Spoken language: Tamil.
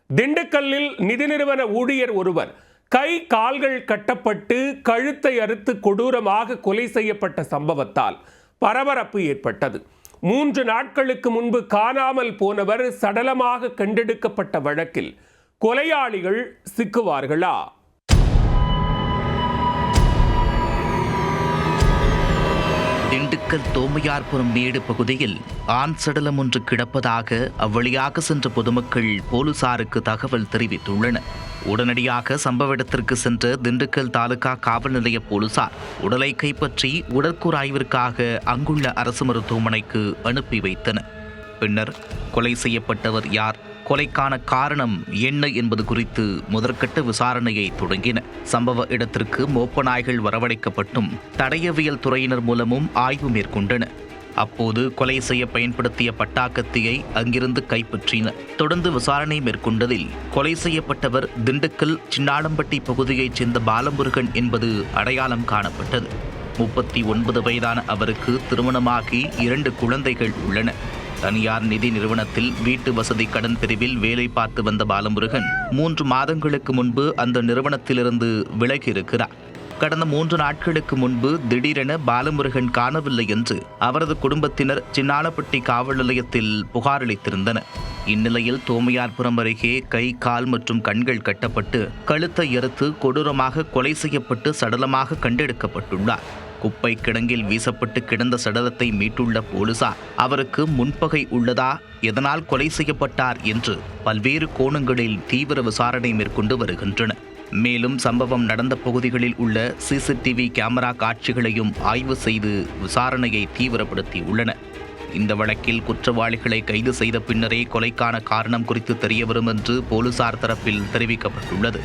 திண்டுக்கல்லில் நிதி நிறுவன ஊழியர் ஒருவர் கை கால்கள் கட்டப்பட்டு கழுத்தை அறுத்து கொடூரமாக கொலை செய்யப்பட்ட சம்பவத்தால் பரபரப்பு ஏற்பட்டது. 3 நாட்களுக்கு முன்பு காணாமல் போனவர் சடலமாக கண்டெடுக்கப்பட்ட வழக்கில் கொலையாளிகள் சிக்குவார்களா? திண்டுக்கல் தோமையார்புரம் மேடு பகுதியில் ஆண் சடலம் ஒன்று கிடப்பதாக அவ்வழியாக சென்ற பொதுமக்கள் போலீசாருக்கு தகவல் தெரிவித்துள்ளனர். உடனடியாக சம்பவ இடத்திற்கு சென்ற திண்டுக்கல் தாலுகா காவல் நிலைய போலீசார் உடலை கைப்பற்றி உடற்கூறு ஆய்விற்காக அங்குள்ள அரசு மருத்துவமனைக்கு அனுப்பி வைத்தனர். பின்னர் கொலை செய்யப்பட்டவர் யார், கொலைக்கான காரணம் என்ன என்பது குறித்து முதற்கட்ட விசாரணையை தொடங்கின. சம்பவ இடத்திற்கு மோப்ப நாய்கள் வரவழைக்கப்பட்டும் தடயவியல் துறையினர் மூலமும் ஆய்வு மேற்கொண்டனர். அப்போது கொலை செய்ய பயன்படுத்திய பட்டாக்கத்தியை அங்கிருந்து கைப்பற்றினர். தொடர்ந்து விசாரணை மேற்கொண்டதில் கொலை செய்யப்பட்டவர் திண்டுக்கல் சின்னாடம்பட்டி பகுதியைச் சேர்ந்த பாலமுருகன் என்பது அடையாளம் காணப்பட்டது. 39 வயதான அவருக்கு திருமணமாகி 2 குழந்தைகள் உள்ளன. தனியார் நிதி நிறுவனத்தில் வீட்டு வசதி கடன் பிரிவில் வேலை பார்த்து வந்த பாலமுருகன் 3 மாதங்களுக்கு முன்பு அந்த நிறுவனத்திலிருந்து விலகியிருக்கிறார். கடந்த 3 நாட்களுக்கு முன்பு திடீரென பாலமுருகன் காணவில்லை என்று அவரது குடும்பத்தினர் சின்னாளப்பட்டி காவல் நிலையத்தில் புகார் அளித்திருந்தனர். இந்நிலையில் தோமையார்புரம் அருகே கை, கால் மற்றும் கண்கள் கட்டப்பட்டு கழுத்தை அறுத்து கொடூரமாக கொலை செய்யப்பட்டு சடலமாக கண்டெடுக்கப்பட்டுள்ளார். குப்பை கிடங்கில் வீசப்பட்டு கிடந்த சடலத்தை மீட்டுள்ள போலீசார் அவருக்கு முன்பகை உள்ளதா, எதனால் கொலை செய்யப்பட்டார் என்று பல்வேறு கோணங்களில் தீவிர விசாரணை மேற்கொண்டு வருகின்றனர். மேலும் சம்பவம் நடந்த பகுதிகளில் உள்ள சிசிடிவி கேமரா காட்சிகளையும் ஆய்வு செய்து விசாரணையை தீவிரப்படுத்தியுள்ளனர். இந்த வழக்கில் குற்றவாளிகளை கைது செய்த பின்னரே கொலைக்கான காரணம் குறித்து தெரியவரும் என்று போலீசார் தரப்பில் தெரிவிக்கப்பட்டுள்ளது.